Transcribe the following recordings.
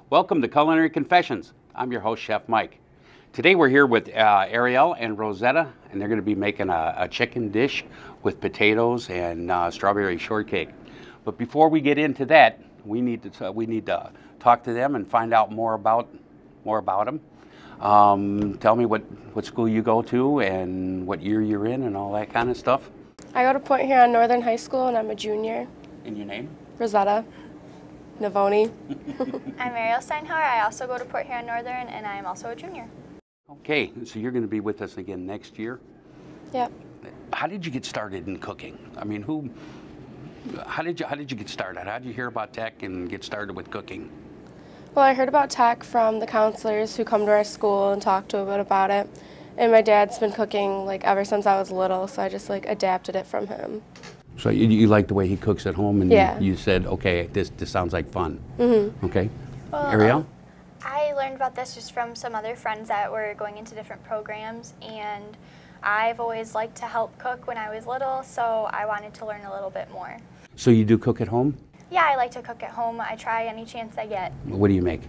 Welcome to Culinary Confessions. I'm your host, Chef Mike. Today we're here with Ariel and Rosetta, and they're going to be making a chicken dish with potatoes and strawberry shortcake. But before we get into that, we need to talk to them and find out more about them. Tell me what school you go to and what year you're in and all that kind of stuff. I go to Point Huron Northern High School, and I'm a junior. And your name? Rosetta Navoni. I'm Ariel Steinhauer. I also go to Port Huron Northern, and I am also a junior. Okay, so you're going to be with us again next year? Yep. How did you get started in cooking? I mean, how did you get started? How did you hear about tech and get started with cooking? Well, I heard about tech from the counselors who come to our school and talk to a bit about it. And my dad's been cooking like ever since I was little, so I just like adapted it from him. So you like the way he cooks at home, and yeah. you said, okay, this sounds like fun. Mm-hmm. Okay. Well, Ariel? I learned about this just from some other friends that were going into different programs, and I've always liked to help cook when I was little, so I wanted to learn a little bit more. So you do cook at home? Yeah, I like to cook at home. I try any chance I get. What do you make?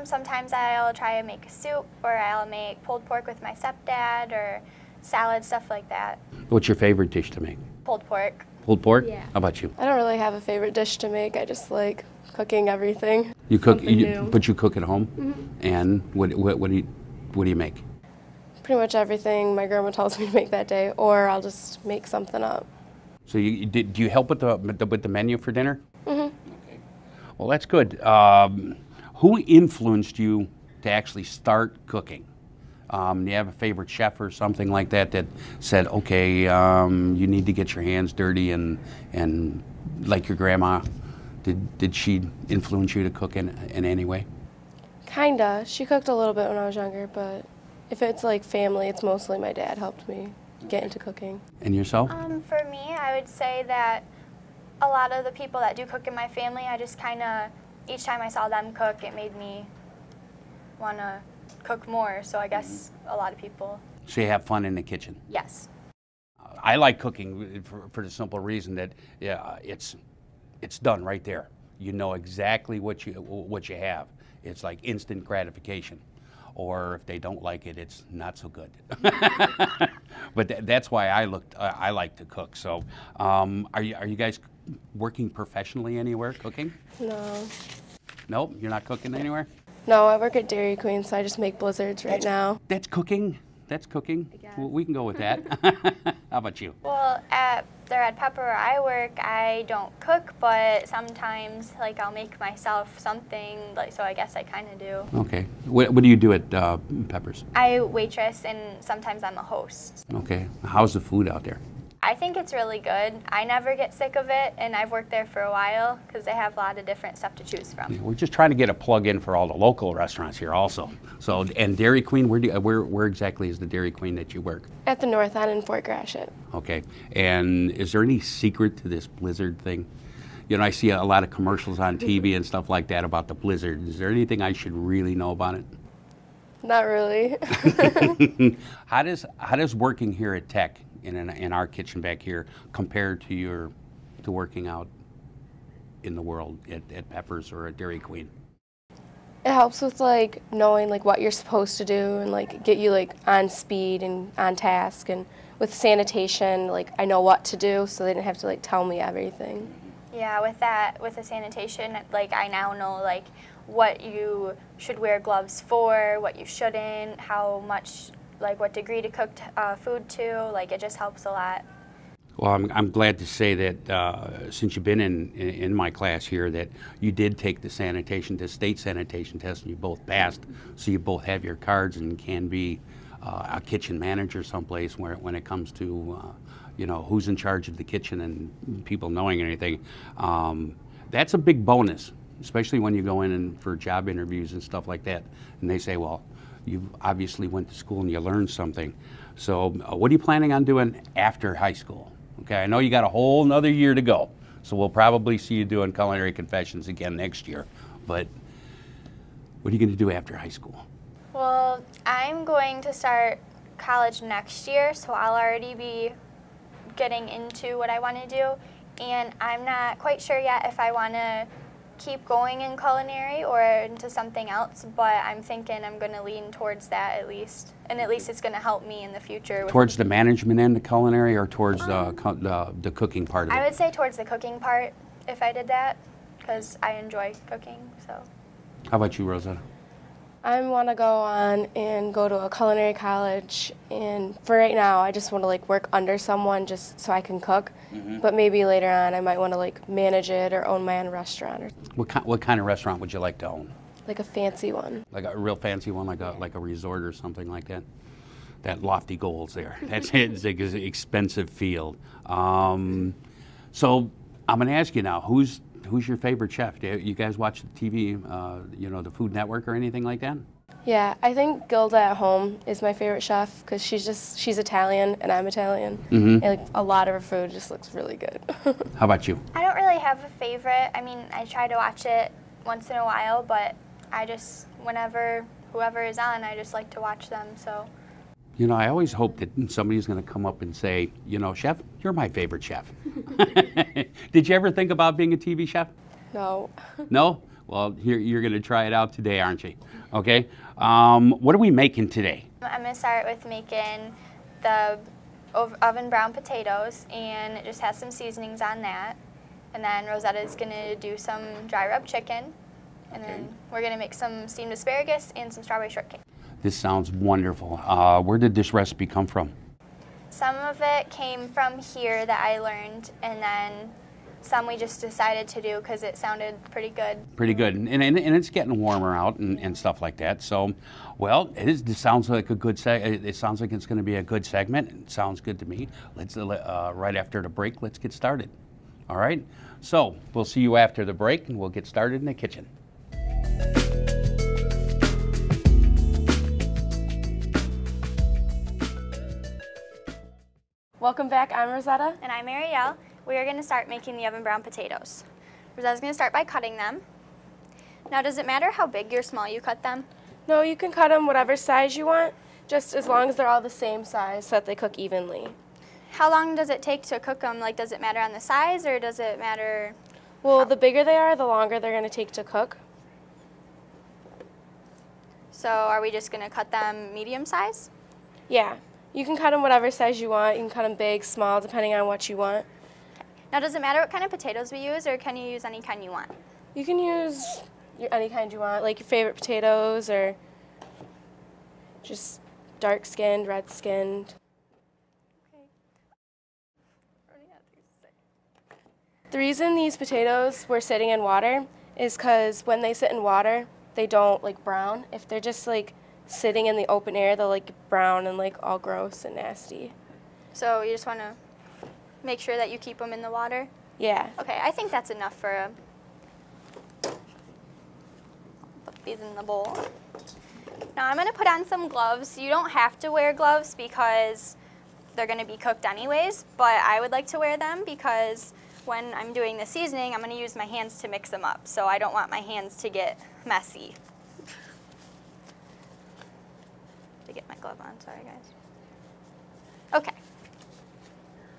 Sometimes I'll try to make a soup, or I'll make pulled pork with my stepdad, or salad, stuff like that. What's your favorite dish to make? Pulled pork. Pulled pork? Yeah. How about you? I don't really have a favorite dish to make. I just like cooking everything. You cook, new. But you cook at home? Mm-hmm. And what do you make? Pretty much everything my grandma tells me to make that day, or I'll just make something up. So do you help with the menu for dinner? Mm-hmm. Okay. Well, that's good. Who influenced you to actually start cooking? Do you have a favorite chef or something like that said, okay, you need to get your hands dirty and like your grandma? Did she influence you to cook in any way? Kinda. She cooked a little bit when I was younger, but if it's like family, it's mostly my dad helped me get into cooking. And yourself? For me, I would say that a lot of the people that do cook in my family, I just kind of, each time I saw them cook, it made me want to cook more, so I guess a lot of people. So you have fun in the kitchen? Yes. I like cooking for the simple reason that it's done right there. You know exactly what you have. It's like instant gratification. Or if they don't like it, it's not so good. But that's why I like to cook. So, are you guys working professionally anywhere cooking? No. Nope, you're not cooking anywhere? No, I work at Dairy Queen, so I just make blizzards right now. That's cooking. That's cooking. I guess. Well, we can go with that. How about you? Well, at the Red Pepper where I work, I don't cook, but sometimes like I'll make myself something, like, so I guess I kind of do. Okay. What do you do at Peppers? I waitress, and sometimes I'm a host. Okay. How's the food out there? I think it's really good. I never get sick of it, and I've worked there for a while because they have a lot of different stuff to choose from. Yeah, we're just trying to get a plug in for all the local restaurants here also. So, and Dairy Queen, where exactly is the Dairy Queen that you work? At the North End in Fort Gratiot. Okay. And is there any secret to this blizzard thing? You know, I see a lot of commercials on TV and stuff like that about the blizzard. Is there anything I should really know about it? Not really. How does working here at Tech in our kitchen back here compare to working out in the world at Peppers or at Dairy Queen? It helps with like knowing like what you're supposed to do and like get you like on speed and on task, and with sanitation, like I know what to do, so they didn't have to like tell me everything. Yeah, with the sanitation, like I now know like what you should wear gloves for, what you shouldn't, how much, like what degree to cook food to. Like it just helps a lot. Well, I'm glad to say that since you've been in my class here, that you did take the state sanitation test, and you both passed. So you both have your cards and can be a kitchen manager someplace when it comes to you know, who's in charge of the kitchen and people knowing anything. That's a big bonus especially when you go in and for job interviews and stuff like that, and they say, well, you obviously went to school and you learned something. So what are you planning on doing after high school? Okay, I know you got a whole nother year to go, so we'll probably see you doing Culinary Confessions again next year, but what are you going to do after high school? Well, I'm going to start college next year, so I'll already be getting into what I want to do, and I'm not quite sure yet if I want to keep going in culinary or into something else, but I'm thinking I'm going to lean towards that at least, and at least it's going to help me in the future. Towards the management end of culinary, or towards the cooking part of it? I would say towards the cooking part if I did that, because I enjoy cooking. So. How about you, Rosetta? I want to go on and go to a culinary college, and for right now I just want to like work under someone just so I can cook, but maybe later on I might want to like manage it or own my own restaurant. Or What kind of restaurant would you like to own? like a fancy one. Like a real fancy one, like a resort or something like that? That lofty goals there. That's it. It's like an expensive field. So I'm going to ask you now, who's your favorite chef? Do you guys watch the TV, the Food Network or anything like that? Yeah, I think Gilda at home is my favorite chef because she's Italian and I'm Italian, and like a lot of her food just looks really good. How about you? I don't really have a favorite. I mean, I try to watch it once in a while, but I just, whenever whoever is on, I just like to watch them, so. You know, I always hope that somebody's going to come up and say, chef, you're my favorite chef. Did you ever think about being a TV chef? No. No? Well, you're going to try it out today, aren't you? Okay. What are we making today? I'm going to start with making the oven brown potatoes, and it just has some seasonings on that. And then Rosetta's going to do some dry rub chicken, and then we're going to make some steamed asparagus and some strawberry shortcake. This sounds wonderful. Where did this recipe come from? Some of it came from here that I learned, and then some we just decided to do because it sounded pretty good. Pretty good, and it's getting warmer out and stuff like that. So, well, it sounds like a good it sounds like it's going to be a good segment. It sounds good to me. Let's right after the break, let's get started. All right. So we'll see you after the break, and we'll get started in the kitchen. Welcome back, I'm Rosetta. And I'm Ariel. We are going to start making the oven brown potatoes. Rosetta's going to start by cutting them. Now, does it matter how big or small you cut them? No, you can cut them whatever size you want, just as long as they're all the same size so that they cook evenly. How long does it take to cook them? Like, does it matter on the size, or does it matter? Well, the bigger they are, the longer they're going to take to cook. So are we just going to cut them medium size? Yeah. You can cut them whatever size you want. You can cut them big, small, depending on what you want. Now, does it matter what kind of potatoes we use, or can you use any kind you want? You can use any kind you want, like your favorite potatoes or just dark-skinned, red-skinned. The reason these potatoes were sitting in water is because when they sit in water, they don't like brown. If they're just like sitting in the open air, they'll like brown and like all gross and nasty. So you just want to make sure that you keep them in the water? Yeah. Okay, I think that's enough for a... Put these in the bowl. Now I'm going to put on some gloves. You don't have to wear gloves because they're going to be cooked anyways, but I would like to wear them because when I'm doing the seasoning, I'm going to use my hands to mix them up, so I don't want my hands to get messy. To get my glove on, sorry guys. Okay.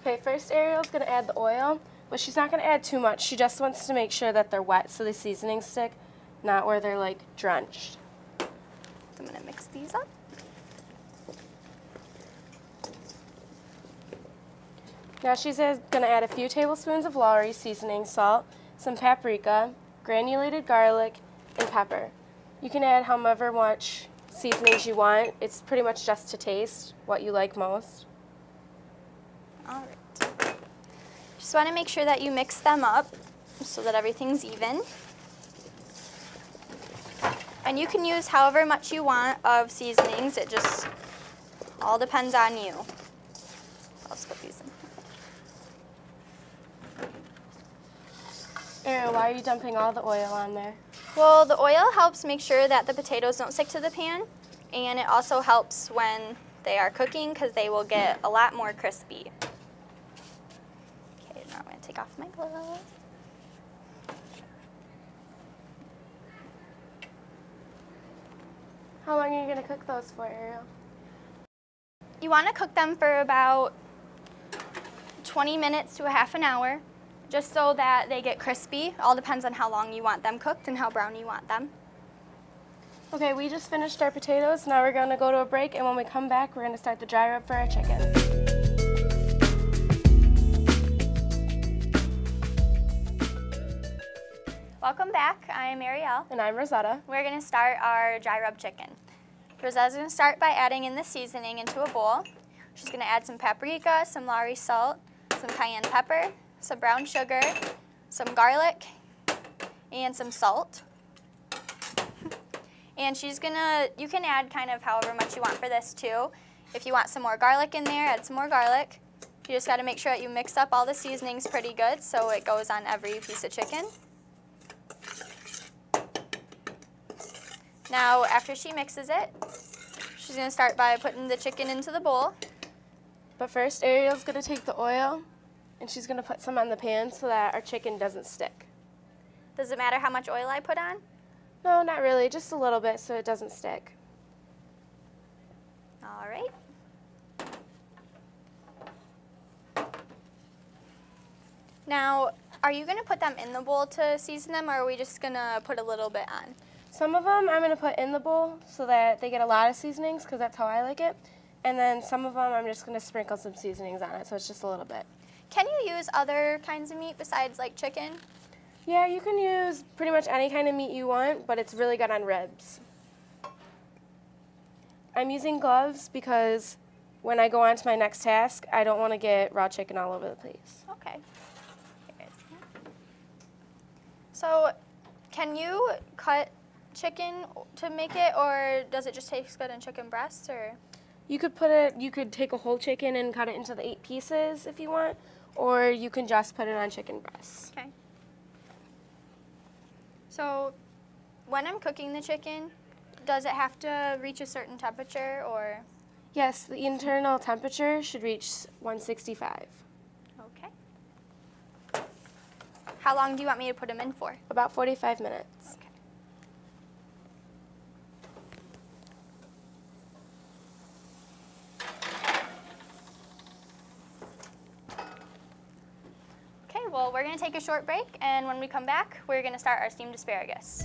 Okay, first Ariel's gonna add the oil, but she's not gonna add too much. She just wants to make sure that they're wet so the seasonings stick, not where they're like drenched. So I'm gonna mix these up. Now she's gonna add a few tablespoons of Lowry seasoning salt, some paprika, granulated garlic, and pepper. You can add however much seasonings you want. It's pretty much just to taste what you like most. All right. Just want to make sure that you mix them up so that everything's even. And you can use however much you want of seasonings. It just all depends on you. I'll just put these in. Ariel, why are you dumping all the oil on there? Well, the oil helps make sure that the potatoes don't stick to the pan, and it also helps when they are cooking because they will get a lot more crispy. Okay, now I'm going to take off my gloves. How long are you going to cook those for, Ariel? You want to cook them for about 20 minutes to a half an hour, just so that they get crispy. All depends on how long you want them cooked and how brown you want them. Okay, we just finished our potatoes. Now we're going to go to a break, and when we come back, we're going to start the dry rub for our chicken. Welcome back. I'm Ariel. And I'm Rosetta. We're going to start our dry rub chicken. Rosetta's going to start by adding in the seasoning into a bowl. She's going to add some paprika, some Lowry salt, some cayenne pepper, some brown sugar, some garlic, and some salt. And she's going to, you can add kind of however much you want for this too. If you want some more garlic in there, add some more garlic. You just got to make sure that you mix up all the seasonings pretty good so it goes on every piece of chicken. Now, after she mixes it, she's going to start by putting the chicken into the bowl. But first, Ariel's going to take the oil, and she's going to put some on the pan so that our chicken doesn't stick. Does it matter how much oil I put on? No, not really, just a little bit so it doesn't stick. All right. Now, are you going to put them in the bowl to season them, or are we just going to put a little bit on? Some of them I'm going to put in the bowl so that they get a lot of seasonings because that's how I like it. And then some of them I'm just going to sprinkle some seasonings on it so it's just a little bit. Can you use other kinds of meat besides like chicken? Yeah, you can use pretty much any kind of meat you want, but it's really good on ribs. I'm using gloves because when I go on to my next task, I don't want to get raw chicken all over the place. Okay. So, can you cut chicken to make it, or does it just taste good in chicken breasts, or? You could take a whole chicken and cut it into the 8 pieces if you want, or you can just put it on chicken breasts. Okay. So, when I'm cooking the chicken, does it have to reach a certain temperature, or? Yes, the internal temperature should reach 165. Okay. How long do you want me to put them in for? About 45 minutes. Okay. Okay, well, we're going to take a short break, and when we come back, we're going to start our steamed asparagus.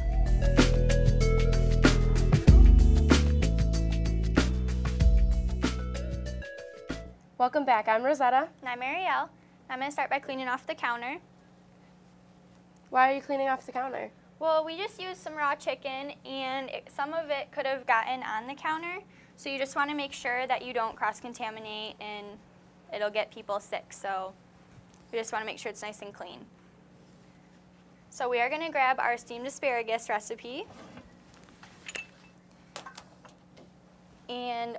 Welcome back. I'm Rosetta. And I'm Ariel. I'm going to start by cleaning off the counter. Why are you cleaning off the counter? Well, we just used some raw chicken, and some of it could have gotten on the counter, so you just want to make sure that you don't cross-contaminate, and it'll get people sick, so we just want to make sure it's nice and clean. So we are going to grab our steamed asparagus recipe, and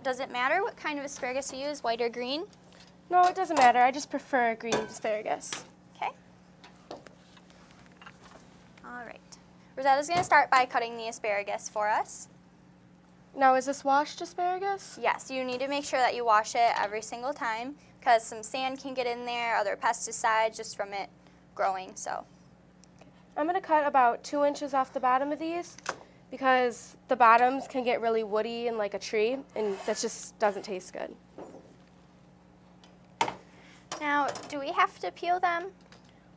does it matter what kind of asparagus you use, white or green? No, it doesn't matter. I just prefer green asparagus. Okay. All right. Rosetta's going to start by cutting the asparagus for us. Now, is this washed asparagus? Yes, you need to make sure that you wash it every single time because some sand can get in there, other pesticides just from it growing, so. I'm going to cut about 2 inches off the bottom of these because the bottoms can get really woody and like a tree, and that just doesn't taste good. Now, do we have to peel them?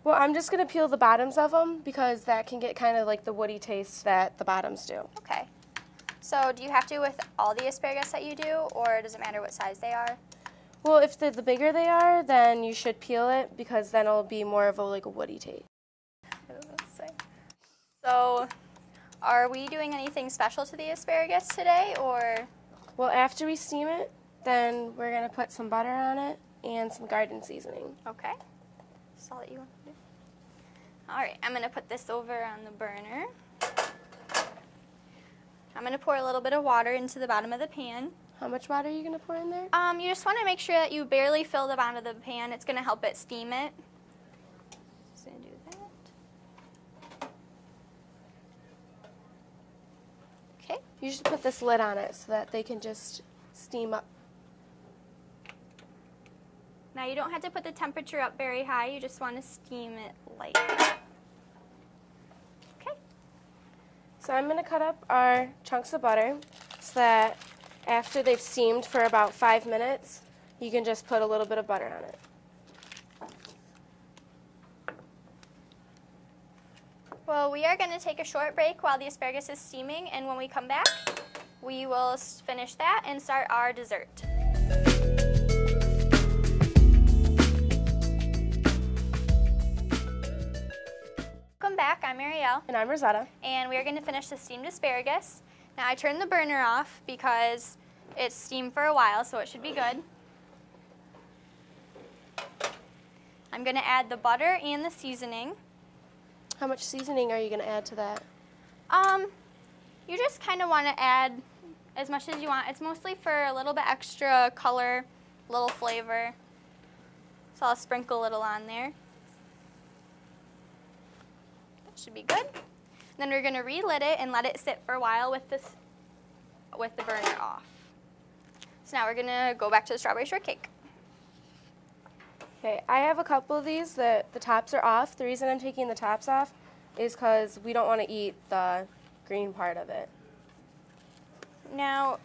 Well, I'm just going to peel the bottoms of them because that can get kind of like the woody taste that the bottoms do. Okay. So do you have to with all the asparagus that you do, or does it matter what size they are? Well, if the bigger they are, then you should peel it because then it'll be more of a woody taste. So are we doing anything special to the asparagus today, or? Well, after we steam it, then we're going to put some butter on it and some garden seasoning. Okay. That's all that you want to do. All right, I'm going to put this over on the burner. I'm going to pour a little bit of water into the bottom of the pan. How much water are you going to pour in there? You just want to make sure that you barely fill the bottom of the pan. It's going to help it steam it. Just going to do that. You should put this lid on it so that they can just steam up. Now you don't have to put the temperature up very high, you just want to steam it light. Okay. So I'm going to cut up our chunks of butter so that after they've steamed for about 5 minutes, you can just put a little bit of butter on it. Well, we are going to take a short break while the asparagus is steaming, and when we come back, we will finish that and start our dessert. Welcome back, I'm Ariel. And I'm Rosetta. And we are going to finish the steamed asparagus. Now I turned the burner off because it's steamed for a while, so it should be good. I'm going to add the butter and the seasoning. How much seasoning are you going to add to that? You just kind of want to add as much as you want. It's mostly for a little bit extra color, a little flavor. So I'll sprinkle a little on there. That should be good. Then we're going to re-lid it and let it sit for a while with the burner off. So now we're going to go back to the strawberry shortcake. Okay, I have a couple of these that the tops are off. The reason I'm taking the tops off is because we don't want to eat the green part of it. Now,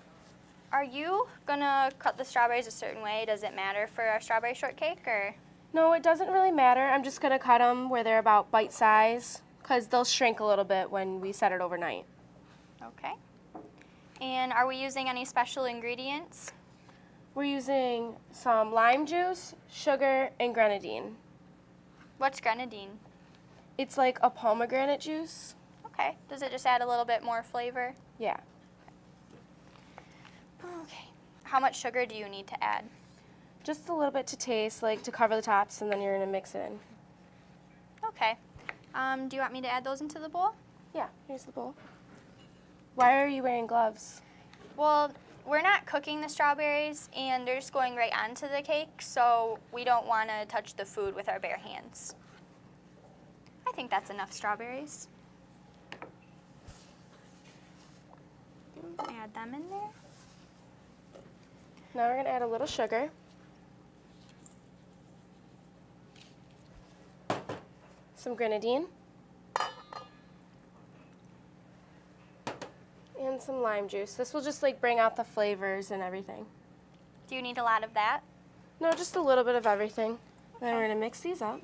are you going to cut the strawberries a certain way? Does it matter for our strawberry shortcake, or? No, it doesn't really matter. I'm just going to cut them where they're about bite size because they'll shrink a little bit when we set it overnight. Okay. And are we using any special ingredients? We're using some lime juice, sugar, and grenadine. What's grenadine? It's like a pomegranate juice. Okay. Does it just add a little bit more flavor? Yeah. Okay. How much sugar do you need to add? Just a little bit to taste, like to cover the tops, and then you're going to mix it in. Okay. Do you want me to add those into the bowl? Yeah, here's the bowl. Why are you wearing gloves? Well, we're not cooking the strawberries, and they're just going right onto the cake, so we don't want to touch the food with our bare hands. I think that's enough strawberries. Add them in there. Now we're going to add a little sugar. Some grenadine. And some lime juice. This will just like bring out the flavors and everything. Do you need a lot of that? No, just a little bit of everything. Then we're going to mix these up.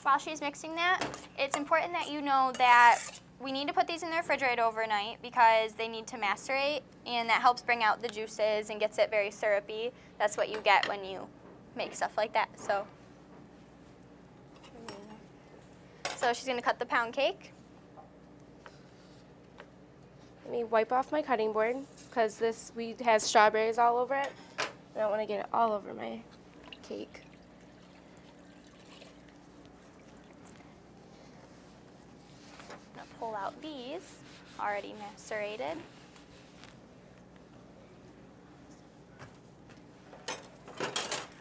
While she's mixing that, it's important that you know that we need to put these in the refrigerator overnight because they need to macerate, and that helps bring out the juices and gets it very syrupy. That's what you get when you make stuff like that. So she's going to cut the pound cake. Let me wipe off my cutting board because this wheat has strawberries all over it. I don't want to get it all over my cake. I'm going to pull out these, already macerated.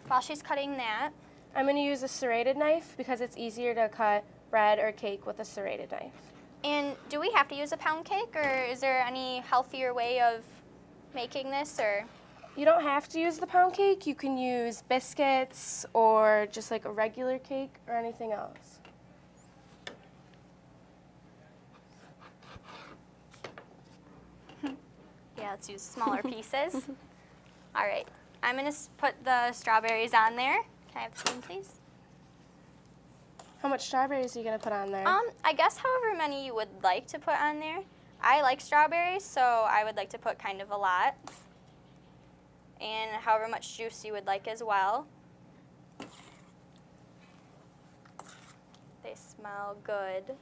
While she's cutting that, I'm going to use a serrated knife because it's easier to cut bread or cake with a serrated knife. and do we have to use a pound cake, or is there any healthier way of making this, or? You don't have to use the pound cake. You can use biscuits or just like a regular cake or anything else. Yeah, let's use smaller pieces. All right, I'm gonna put the strawberries on there. Can I have the spoon, please? How much strawberries are you going to put on there? I guess however many you would like to put on there. I like strawberries, so I would like to put kind of a lot. And however much juice you would like as well. They smell good.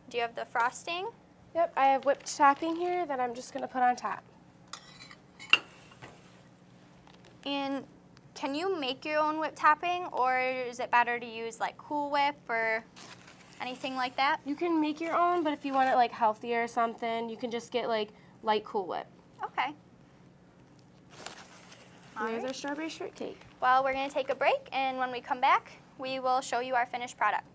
Do you have the frosting? Yep, I have whipped topping here that I'm just going to put on top. And can you make your own whipped topping, or is it better to use like Cool Whip or anything like that? You can make your own, but if you want it like healthier or something, you can just get like light Cool Whip. Okay. And there's our strawberry shortcake. Well, we're going to take a break, and when we come back, we will show you our finished product.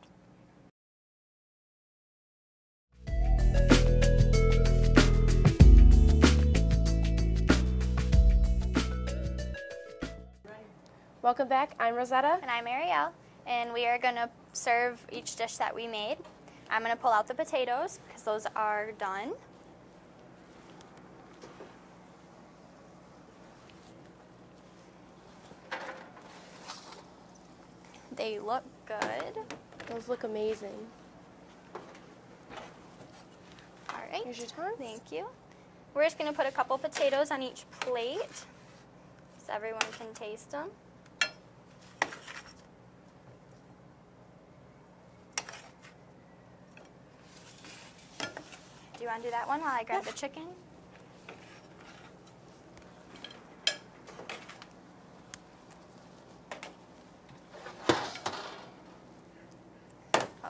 Welcome back. I'm Rosetta. And I'm Ariel, and we are going to serve each dish that we made. I'm going to pull out the potatoes because those are done. They look good. Those look amazing. All right. Here's your tongs. Thank you. We're just going to put a couple potatoes on each plate so everyone can taste them. Do you want to do that one while I grab the chicken?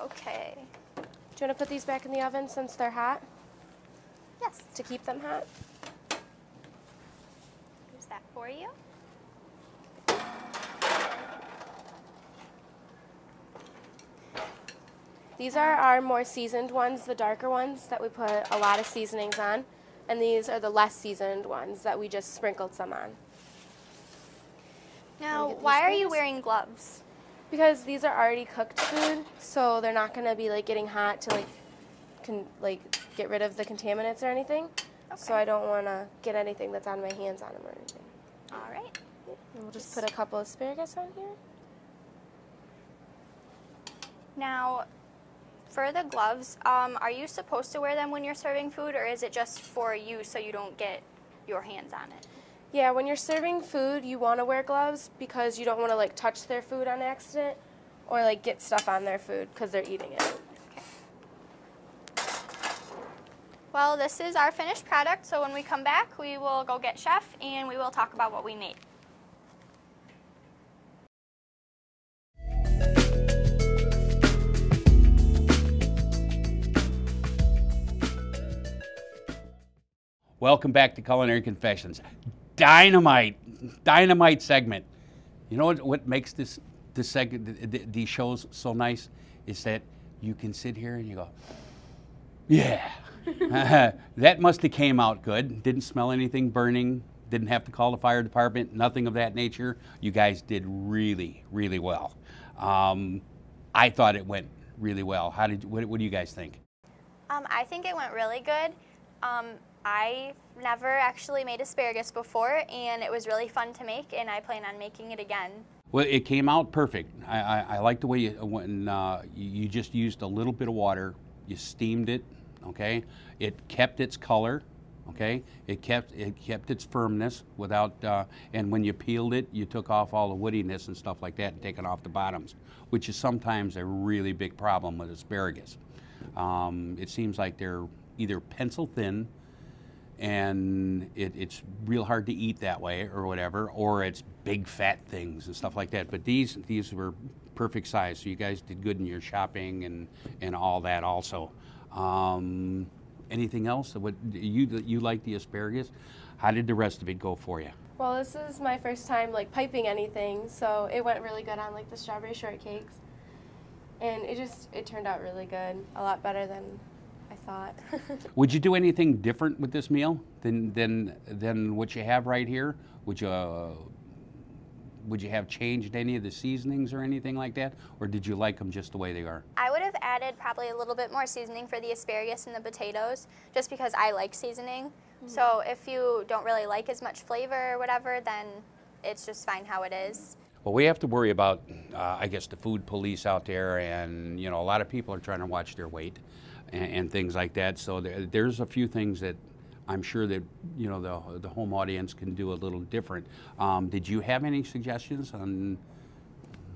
Okay. Do you want to put these back in the oven since they're hot? Yes. To keep them hot? Here's that for you. These are our more seasoned ones, the darker ones that we put a lot of seasonings on. And these are the less seasoned ones that we just sprinkled some on. Now, why are you wearing gloves? Because these are already cooked food, so they're not going to be like getting hot to get rid of the contaminants or anything. Okay. So I don't want to get anything that's on my hands on them or anything. All right. And we'll just put a couple of asparagus on here. Now, for the gloves, are you supposed to wear them when you're serving food, or is it just for you so you don't get your hands on it? Yeah, when you're serving food, you want to wear gloves because you don't want to like touch their food on accident or like get stuff on their food because they're eating it. Okay. Well, this is our finished product, so when we come back, we will go get Chef and we will talk about what we made. Welcome back to Culinary Confessions. Dynamite segment. You know what makes this segment, these shows so nice is that you can sit here and you go, yeah, that must have came out good. Didn't smell anything burning. Didn't have to call the fire department. Nothing of that nature. You guys did really, really well. I thought it went really well. What do you guys think? I think it went really good. I never actually made asparagus before, and it was really fun to make, and I plan on making it again. Well, it came out perfect. I like the way you just used a little bit of water, you steamed it, okay? It kept its color, okay? It kept its firmness without, and when you peeled it, you took off all the woodiness and stuff like that and taken off the bottoms, which is sometimes a really big problem with asparagus. It seems like they're either pencil thin, and it's real hard to eat that way or whatever, or it's big fat things and stuff like that. But these were perfect size, so you guys did good in your shopping and all that also. Anything else? What you like the asparagus? How did the rest of it go for you? Well, this is my first time like piping anything, so it went really good on like the strawberry shortcakes. And it turned out really good, a lot better than I thought. Would you do anything different with this meal than what you have right here? Would you have changed any of the seasonings or anything like that, or did you like them just the way they are? I would have added probably a little bit more seasoning for the asparagus and the potatoes, just because I like seasoning. Mm-hmm. So if you don't really like as much flavor or whatever, then it's just fine how it is. Well, we have to worry about, I guess, the food police out there, and a lot of people are trying to watch their weight and things like that. So there's a few things that I'm sure that the home audience can do a little different. Did you have any suggestions on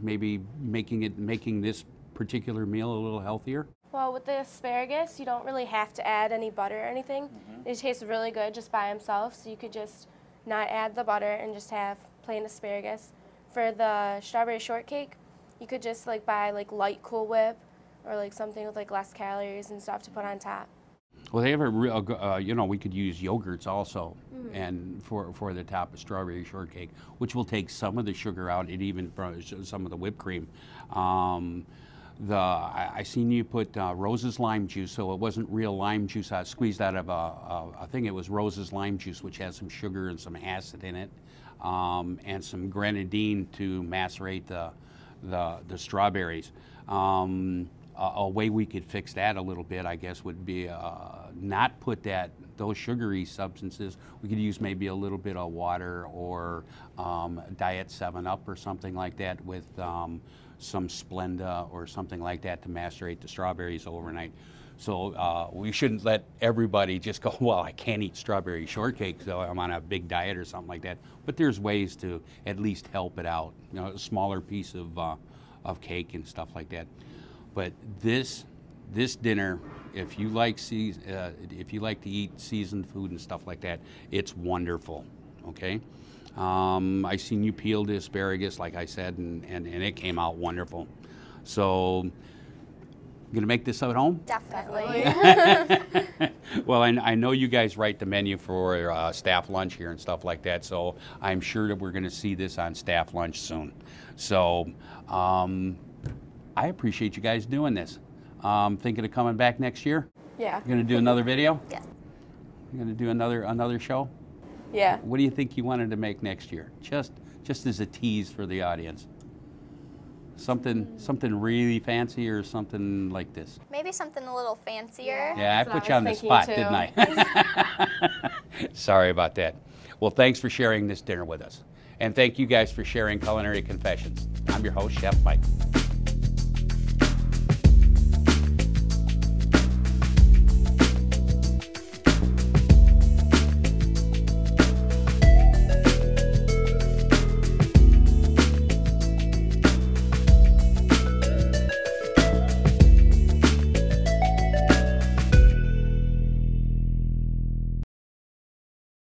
maybe making this particular meal a little healthier? Well, with the asparagus, you don't really have to add any butter or anything. Mm-hmm. It tastes really good just by himself, so you could just not add the butter and just have plain asparagus. For the strawberry shortcake, you could just like buy like light Cool Whip or like something with like less calories and stuff to put on top. Well, they have a real, we could use yogurts also, mm-hmm. and for the top of strawberry shortcake, which will take some of the sugar out and even some of the whipped cream. I seen you put Rose's lime juice, so it wasn't real lime juice squeezed out of I think it was Rose's lime juice, which has some sugar and some acid in it. and some grenadine to macerate the strawberries. A way we could fix that a little bit, I guess, would be not put those sugary substances. We could use maybe a little bit of water or Diet 7-Up or something like that with some Splenda or something like that to macerate the strawberries overnight. So we shouldn't let everybody just go, well, I can't eat strawberry shortcake, so I'm on a big diet or something like that. But there's ways to at least help it out. You know, a smaller piece of cake and stuff like that. But this dinner, if you like to eat seasoned food and stuff like that, it's wonderful. Okay. I seen you peel the asparagus, like I said, and it came out wonderful. So, gonna make this at home? Definitely. Well, I know you guys write the menu for staff lunch here and stuff like that, so I'm sure that we're gonna see this on staff lunch soon. So, I appreciate you guys doing this. Thinking of coming back next year? Yeah. You're gonna do another video? Yes. You're gonna do another show? Yeah. What do you think you wanted to make next year? Just as a tease for the audience. Something really fancy or something like this? Maybe something a little fancier. Yeah, I That's put what you I on the was spot, thinking, didn't I? Sorry about that. Well, thanks for sharing this dinner with us. And thank you guys for sharing Culinary Confessions. I'm your host, Chef Mike.